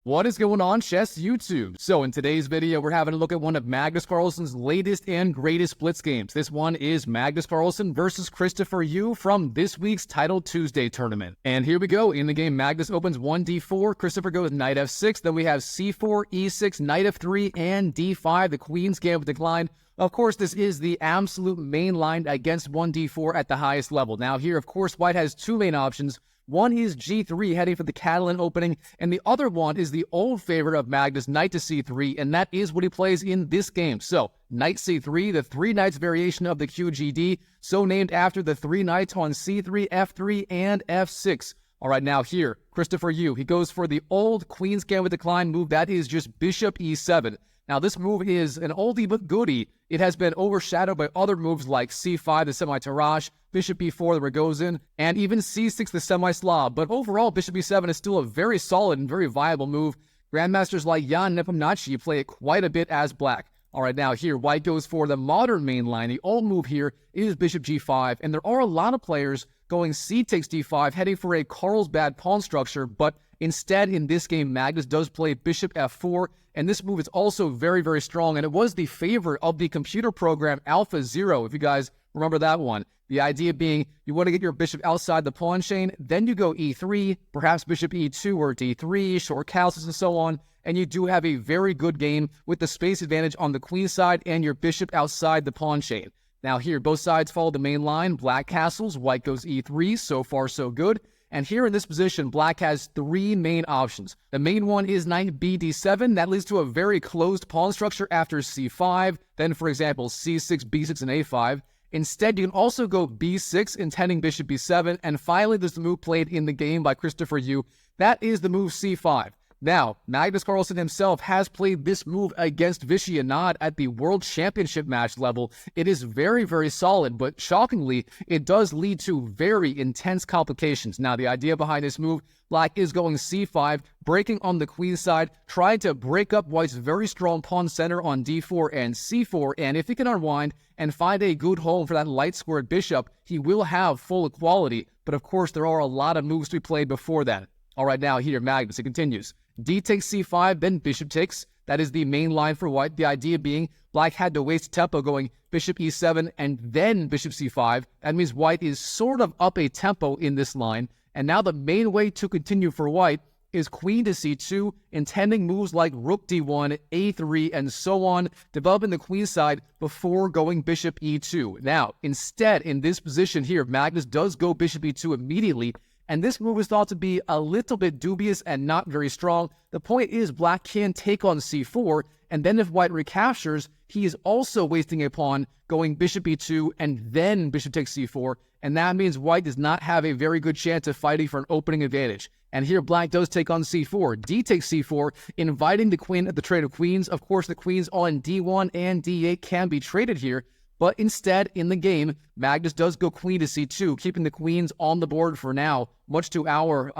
What is going on, Chess YouTube? So in today's video, we're having a look at one of Magnus Carlsen's latest and greatest blitz games. This one is Magnus Carlsen versus Christopher Yoo from this week's Title Tuesday tournament. And here we go. In the game, Magnus opens 1d4, Christopher goes knight f6, then we have c4, e6, knight f3, and d5, the queen's gambit decline. Of course, this is the absolute main line against 1d4 at the highest level. Now here, of course, white has two main options. One is g3 heading for the Catalan opening, and the other one is the old favorite of Magnus, knight to c3, and that is what he plays in this game. So, knight c3, the three knights variation of the QGD, so named after the three knights on c3, f3, and f6. All right, now here, Christopher Yoo, he goes for the old queen's gambit decline move, that is just bishop e7. Now, this move is an oldie but goodie. It has been overshadowed by other moves like c5, the semi-Tarrasch, bishop b4, the Rogozin, and even c6, the semi-Slav. But overall, bishop b7 is still a very solid and very viable move. Grandmasters like Jan Nepomniachtchi play it quite a bit as black. All right, now here, white goes for the modern main line. The old move here is bishop g5, and there are a lot of players going c takes d5, heading for a Carlsbad pawn structure, but instead, in this game, Magnus does play bishop f4, and this move is also very, very strong, and it was the favorite of the computer program Alpha Zero, if you guys remember that one. The idea being you want to get your bishop outside the pawn chain, then you go e3, perhaps bishop e2 or d3, short castles and so on, and you do have a very good game with the space advantage on the queen side and your bishop outside the pawn chain. Now here, both sides follow the main line, black castles, white goes e3, so far so good. And here in this position, black has three main options. The main one is knight bd7. That leads to a very closed pawn structure after c5. Then, for example, c6, b6, and a5. Instead, you can also go b6, intending bishop b7. And finally, there's the move played in the game by Christopher Yoo. That is the move c5. Now, Magnus Carlsen himself has played this move against Vishy Anand at the World Championship match level. It is very, very solid, but shockingly, it does lead to very intense complications. Now, the idea behind this move, black is going c5, breaking on the queen side, trying to break up white's very strong pawn center on d4 and c4, and if he can unwind and find a good home for that light-squared bishop, he will have full equality, but of course, there are a lot of moves to be played before that. All right, now here, Magnus, it continues. D takes c5, then bishop takes. That is the main line for white. The idea being black had to waste tempo going bishop e7 and then bishop c5. That means white is sort of up a tempo in this line. And now the main way to continue for white is queen to c2, intending moves like rook d1, a3, and so on, developing the queen side before going bishop e2. Now, instead, in this position here, Magnus does go bishop e2 immediately, and this move is thought to be a little bit dubious and not very strong. The point is black can take on c4, and then if white recaptures, he is also wasting a pawn going bishop e2 and then bishop takes c4, and that means white does not have a very good chance of fighting for an opening advantage. And here black does take on c4. D takes c4, inviting the queen at the trade of queens. Of course, the queens on d1 and d8 can be traded here, but instead, in the game, Magnus does go queen to c2, keeping the queens on the board for now, much to our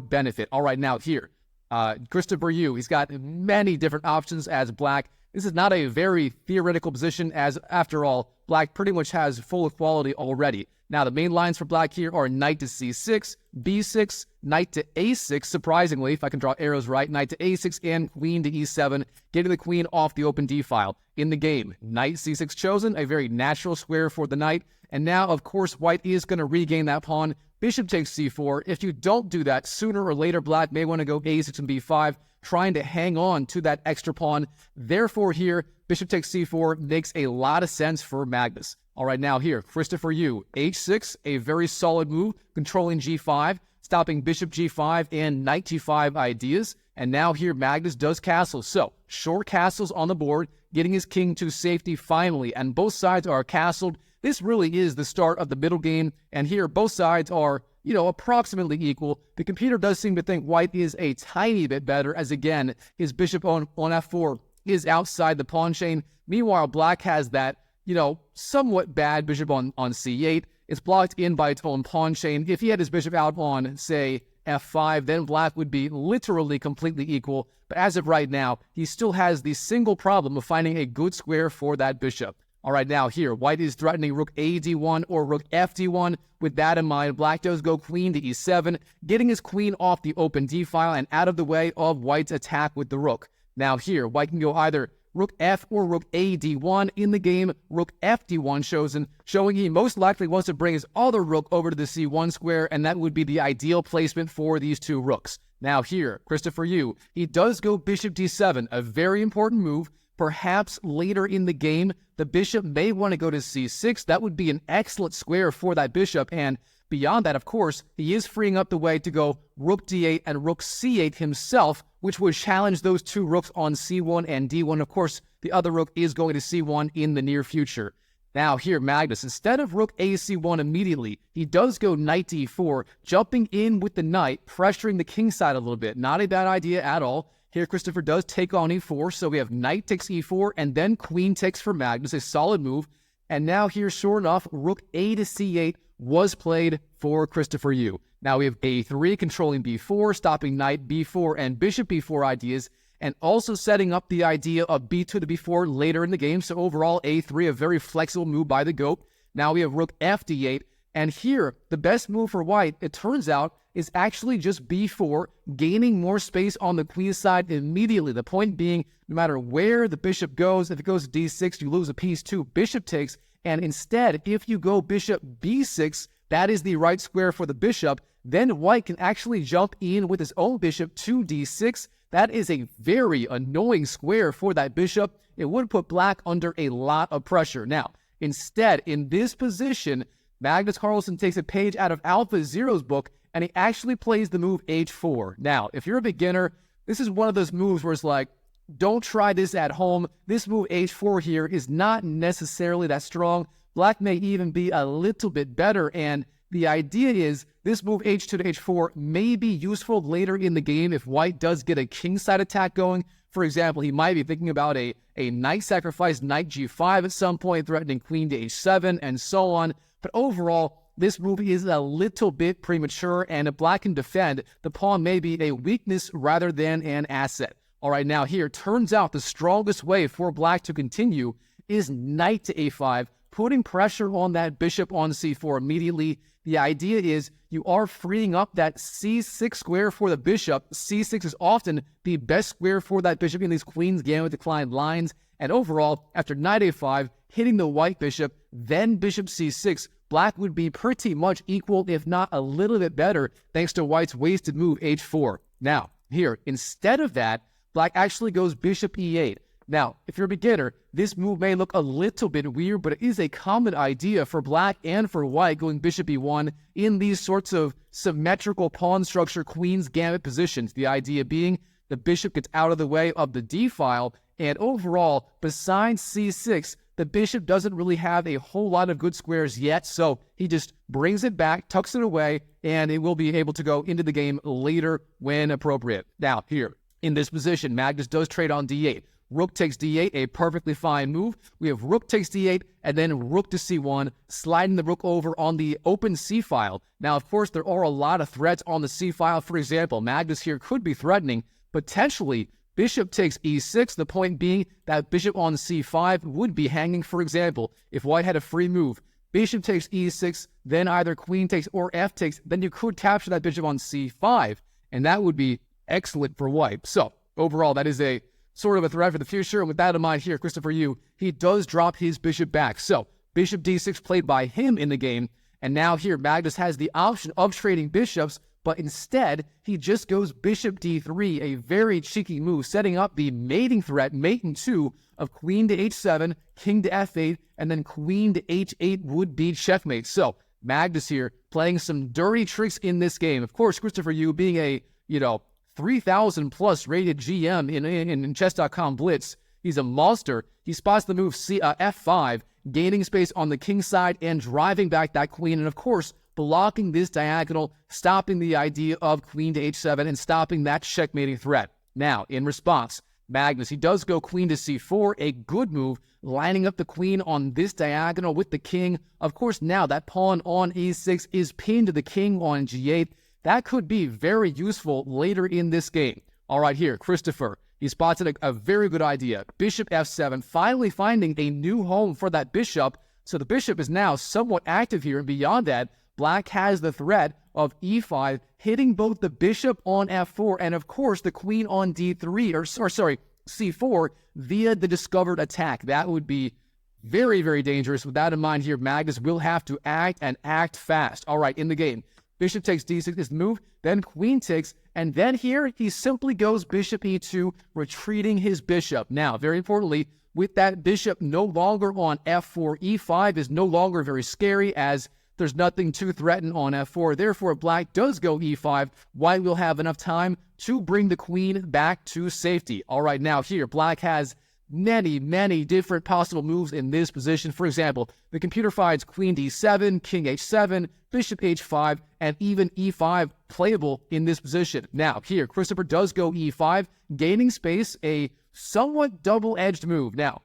benefit. All right, now here, Christopher Yoo, he's got many different options as black. This is not a very theoretical position, as after all, black pretty much has full equality already. Now, the main lines for black here are knight to c6, b6, knight to a6, surprisingly, if I can draw arrows right, knight to a6, and queen to e7, getting the queen off the open d-file. In the game, knight c6 chosen, a very natural square for the knight, and now, of course, white is going to regain that pawn. Bishop takes c4. If you don't do that, sooner or later, black may want to go a6 and b5, trying to hang on to that extra pawn. Therefore, here, bishop takes c4 makes a lot of sense for Magnus. All right, now here, Christopher Yoo, h6, a very solid move, controlling g5, stopping bishop g5 and knight g5 ideas. And now here, Magnus does castles. So, short castles on the board, getting his king to safety finally, and both sides are castled. This really is the start of the middle game, and here, both sides are, approximately equal. The computer does seem to think white is a tiny bit better, as again, his bishop on f4 is outside the pawn chain. Meanwhile, black has that, somewhat bad bishop on c8. It's blocked in by its own pawn chain. If he had his bishop out on, say, f5, then black would be literally completely equal. But as of right now, he still has the single problem of finding a good square for that bishop. All right, now here, white is threatening rook a d1 or rook f d1. With that in mind, black does go queen to e7, getting his queen off the open d-file and out of the way of white's attack with the rook. Now here, white can go either rook f or rook a d1. In the game, rook f d1 chosen, showing he most likely wants to bring his other rook over to the c1 square, and that would be the ideal placement for these two rooks. Now here, Christopher Yoo, he does go bishop d7, a very important move. Perhaps later in the game, the bishop may want to go to c6. That would be an excellent square for that bishop. And beyond that, of course, he is freeing up the way to go rook d8 and rook c8 himself, which would challenge those two rooks on c1 and d1. Of course, the other rook is going to c1 in the near future. Now here, Magnus, instead of rook ac1 immediately, he does go knight d4, jumping in with the knight, pressuring the king side a little bit. Not a bad idea at all. Here, Christopher does take on e4, so we have knight takes e4, and then queen takes for Magnus, a solid move. And now here, sure enough, rook a to c8 was played for Christopher Yoo. Now we have a3 controlling b4, stopping knight b4 and bishop b4 ideas, and also setting up the idea of b2 to b4 later in the game. So overall, a3, a very flexible move by the goat. Now we have rook f d8, and here, the best move for white, it turns out, is actually just b4, gaining more space on the queen side immediately. The point being, no matter where the bishop goes, if it goes to d6, you lose a piece too. Bishop takes, and instead, if you go bishop b6, that is the right square for the bishop, then white can actually jump in with his own bishop to d6. That is a very annoying square for that bishop. It would put black under a lot of pressure. Now, instead, in this position, Magnus Carlsen takes a page out of AlphaZero's book, and he actually plays the move h4. Now, if you're a beginner, this is one of those moves where it's like, don't try this at home. This move h4 here is not necessarily that strong. Black may even be a little bit better, and the idea is this move h2 to h4 may be useful later in the game if white does get a kingside attack going. For example, he might be thinking about a knight sacrifice, knight g5 at some point, threatening queen to h7, and so on. But overall, this move is a little bit premature, and if black can defend, the pawn may be a weakness rather than an asset. All right, now here, turns out the strongest way for black to continue is knight to a5, putting pressure on that bishop on c4 immediately. The idea is you are freeing up that c6 square for the bishop. c6 is often the best square for that bishop in these queen's gambit declined lines. And overall, after knight a5, hitting the white bishop, then bishop c6, black would be pretty much equal, if not a little bit better, thanks to white's wasted move h4. Now, here, instead of that, black actually goes bishop e8. Now, if you're a beginner, this move may look a little bit weird, but it is a common idea for black and for white going bishop e1 in these sorts of symmetrical pawn structure queen's gambit positions. The idea being the bishop gets out of the way of the d-file, and overall, besides c6, the bishop doesn't really have a whole lot of good squares yet, so he just brings it back, tucks it away, and it will be able to go into the game later when appropriate. Now, here, in this position, Magnus does trade on d8. Rook takes d8, a perfectly fine move. We have rook takes d8, and then rook to c1, sliding the rook over on the open c-file. Now, of course, there are a lot of threats on the c-file. For example, Magnus here could be threatening, potentially, bishop takes e6, the point being that bishop on c5 would be hanging. For example, if white had a free move, bishop takes e6, then either queen takes or f takes, then you could capture that bishop on c5, and that would be excellent for white. So, overall, that is a sort of a threat for the future, and with that in mind here, Christopher Yoo, he does drop his bishop back. So, bishop d6 played by him in the game, and now here, Magnus has the option of trading bishops, but instead, he just goes bishop d3, a very cheeky move, setting up the mating threat, mate in 2, of queen to h7, king to f8, and then queen to h8 would be checkmate. So, Magnus here playing some dirty tricks in this game. Of course, Christopher Yoo being a, 3,000 plus rated GM in chess.com Blitz, he's a monster. He spots the move f5, gaining space on the king side and driving back that queen, and of course, blocking this diagonal, stopping the idea of queen to h7 and stopping that checkmating threat. Now, in response, Magnus, he does go queen to c4, a good move, lining up the queen on this diagonal with the king. Of course, now that pawn on e6 is pinned to the king on g8. That could be very useful later in this game. All right, here, Christopher, he spots a very good idea. Bishop f7, finally finding a new home for that bishop. So the bishop is now somewhat active here, and beyond that, black has the threat of e5, hitting both the bishop on f4 and, of course, the queen on d3, or sorry, c4 via the discovered attack. That would be very, very dangerous. With that in mind here, Magnus will have to act and act fast. All right, in the game, bishop takes d6 is the move, then queen takes, and then here he simply goes bishop e2, retreating his bishop. Now, very importantly, with that bishop no longer on f4, e5 is no longer very scary as there's nothing to threaten on f4. Therefore, black does go e5, white will have enough time to bring the queen back to safety. All right, now here, black has many different possible moves in this position. For example, the computer finds queen d7, king h7, bishop h5, and even e5 playable in this position. Now, here, Christopher does go e5, gaining space, a somewhat double-edged move. Now,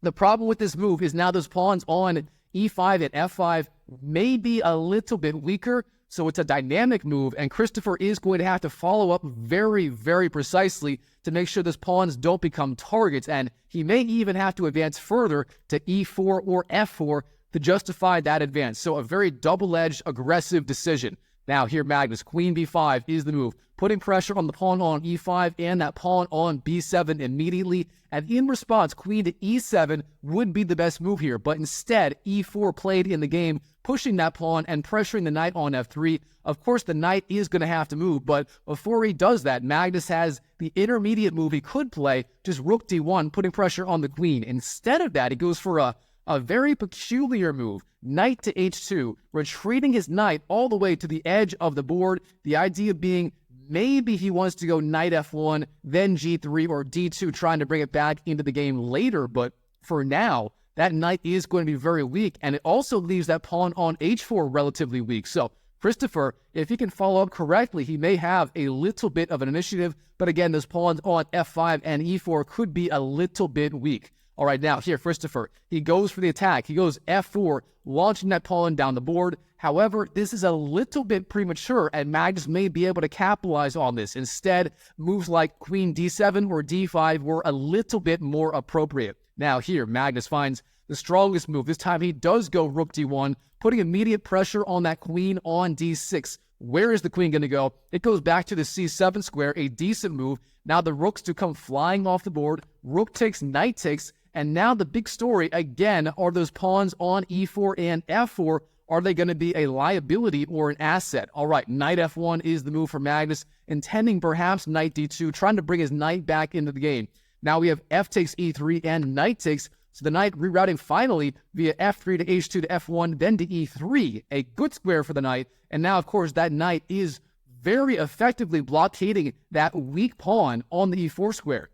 the problem with this move is now those pawns on e5 and f5 may be a little bit weaker, so it's a dynamic move, and Christopher is going to have to follow up very precisely to make sure those pawns don't become targets, and he may even have to advance further to e4 or f4 to justify that advance. So a very double-edged, aggressive decision. Now here, Magnus, queen b5 is the move, putting pressure on the pawn on e5 and that pawn on b7 immediately. And in response, queen to e7 would be the best move here, but instead, e4 played in the game, pushing that pawn and pressuring the knight on f3. Of course, the knight is going to have to move, but before he does that, Magnus has the intermediate move he could play, just rook d1, putting pressure on the queen. Instead of that, he goes for a very peculiar move, knight to h2, retreating his knight all the way to the edge of the board. The idea being maybe he wants to go knight f1, then g3 or d2, trying to bring it back into the game later. But for now, that knight is going to be very weak, and it also leaves that pawn on h4 relatively weak. So Christopher, if he can follow up correctly, he may have a little bit of an initiative. But again, those pawns on f5 and e4 could be a little bit weak. All right, now here, Christopher, he goes for the attack. He goes f4, launching that pawn down the board. However, this is a little bit premature, and Magnus may be able to capitalize on this. Instead, moves like queen d7 or d5 were a little bit more appropriate. Now here, Magnus finds the strongest move. This time he does go rook d1, putting immediate pressure on that queen on d6. Where is the queen going to go? It goes back to the c7 square, a decent move. Now the rooks to come flying off the board. Rook takes, knight takes. And now the big story, again, are those pawns on e4 and f4. Are they going to be a liability or an asset? All right, knight f1 is the move for Magnus, intending perhaps knight d2, trying to bring his knight back into the game. Now we have f takes e3 and knight takes. So the knight rerouting finally via f3 to h2 to f1, then to e3. A good square for the knight. And now, of course, that knight is very effectively blockading that weak pawn on the e4 square.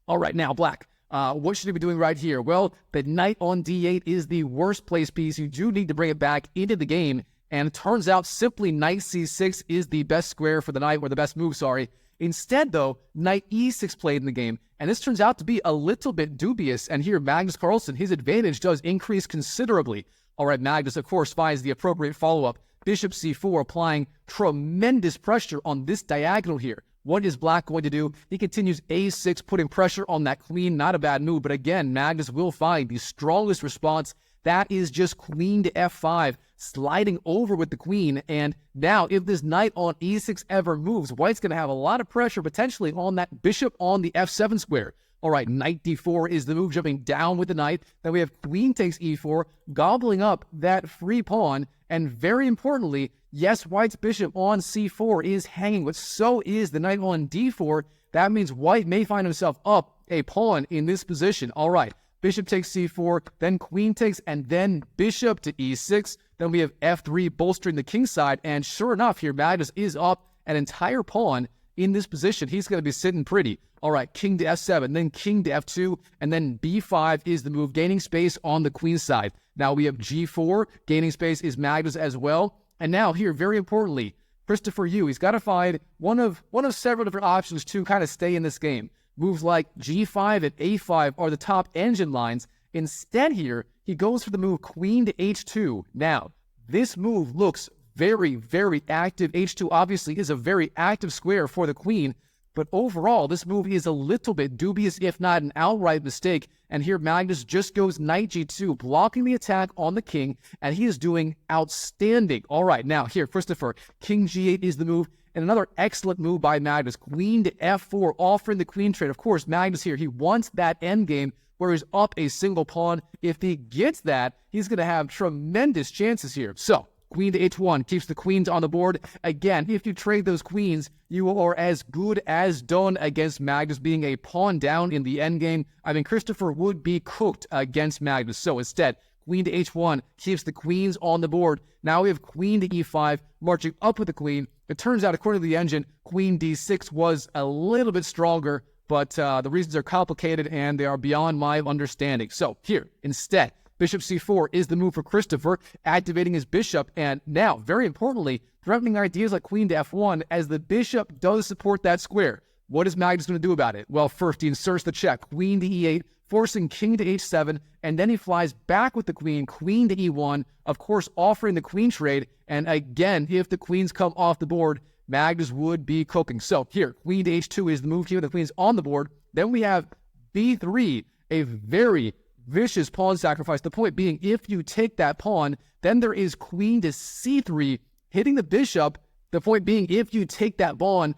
All right, now black. What should he be doing right here? Well, the knight on d8 is the worst placed piece. You do need to bring it back into the game. And it turns out simply knight c6 is the best square for the knight, or the best move, sorry. Instead, though, knight e6 played in the game. And this turns out to be a little bit dubious. And here, Magnus Carlsen, his advantage does increase considerably. All right, Magnus, of course, finds the appropriate follow-up. Bishop c4, applying tremendous pressure on this diagonal here. What is black going to do? He continues a6, putting pressure on that queen. Not a bad move, but again, Magnus will find the strongest response. That is just queen to f5, sliding over with the queen. And now, if this knight on e6 ever moves, white's going to have a lot of pressure potentially on that bishop on the f7 square. All right, knight d4 is the move, jumping down with the knight. Then we have queen takes e4, gobbling up that free pawn. And very importantly, yes, white's bishop on c4 is hanging, but so is the knight on d4. That means white may find himself up a pawn in this position. All right, bishop takes c4, then queen takes, and then bishop to e6. Then we have f3 bolstering the kingside. And sure enough, here Magnus is up an entire pawn in this position. He's going to be sitting pretty. All right, king to f7, then king to f2, and then b5 is the move, gaining space on the queen side. Now we have g4, gaining space is Magnus as well. And now here, very importantly, Christopher Yoo, he's got to find one of several different options to kind of stay in this game. Moves like g5 and a5 are the top engine lines. Instead here, he goes for the move queen to h2. Now, this move looks very active. h2 obviously is a very active square for the queen, But overall, this move is a little bit dubious, if not an outright mistake. And here Magnus just goes knight g2, blocking the attack on the king, and he is doing outstanding. All right, now here, Christopher, king g8 is the move. And another excellent move by Magnus, queen to f4, offering the queen trade. Of course, Magnus here, he wants that endgame where he's up a single pawn. If he gets that, he's going to have tremendous chances here. So, queen to h1 keeps the queens on the board. Again, if you trade those queens, you are as good as done against Magnus being a pawn down in the endgame. I mean, Christopher would be cooked against Magnus. So instead, queen to h1 keeps the queens on the board. Now we have queen to e5, marching up with the queen. It turns out, according to the engine, queen d6 was a little bit stronger, but the reasons are complicated and they are beyond my understanding. So here, instead, bishop c4 is the move for Christopher, activating his bishop, and now, very importantly, threatening ideas like queen to f1 as the bishop does support that square. What is Magnus going to do about it? Well, first he inserts the check, queen to e8, forcing king to h7, and then he flies back with the queen, queen to e1, of course offering the queen trade, and again, if the queens come off the board, Magnus would be cooking. So here, queen to h2 is the move here, the queen's on the board. Then we have b3, a very vicious pawn sacrifice. The point being, if you take that pawn, then there is queen to c3, hitting the bishop. The point being, if you take that pawn,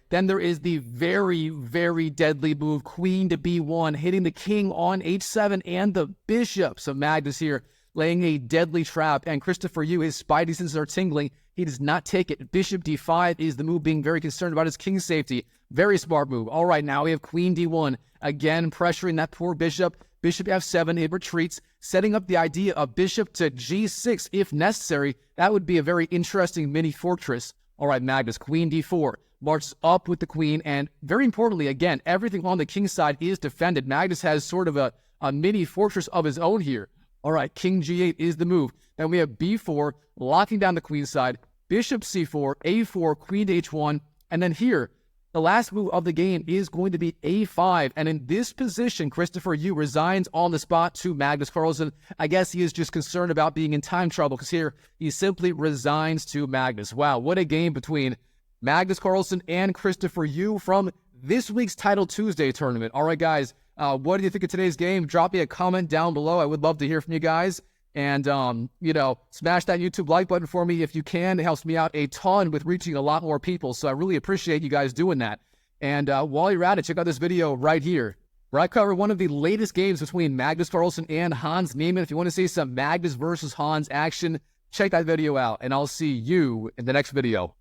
then there is the very, very deadly move, queen to b1, hitting the king on h7 and the bishop. So Magnus here laying a deadly trap, and Christopher Yoo, his spidey senses are tingling. He does not take it. Bishop d5 is the move, being very concerned about his king's safety. Very smart move. All right, now we have queen d1, again pressuring that poor bishop. Bishop f7, it retreats, setting up the idea of bishop to g6 if necessary. That would be a very interesting mini fortress. All right, Magnus, queen d4, marches up with the queen, and very importantly, again, everything on the king side is defended. Magnus has sort of a mini fortress of his own here. All right, king g8 is the move. Then we have b4, locking down the queen side, bishop c4, a4, queen to h1, and then here, the last move of the game is going to be a5, and in this position, Christopher Yoo resigns on the spot to Magnus Carlsen. I guess he is just concerned about being in time trouble, because here, he simply resigns to Magnus. Wow, what a game between Magnus Carlsen and Christopher Yoo from this week's Title Tuesday tournament. All right, guys, what do you think of today's game? Drop me a comment down below. I would love to hear from you guys. And, smash that YouTube like button for me if you can. It helps me out a ton with reaching a lot more people. So I really appreciate you guys doing that. And while you're at it, check out this video right here, where I cover one of the latest games between Magnus Carlsen and Hans Niemann. If you want to see some Magnus versus Hans action, check that video out. And I'll see you in the next video.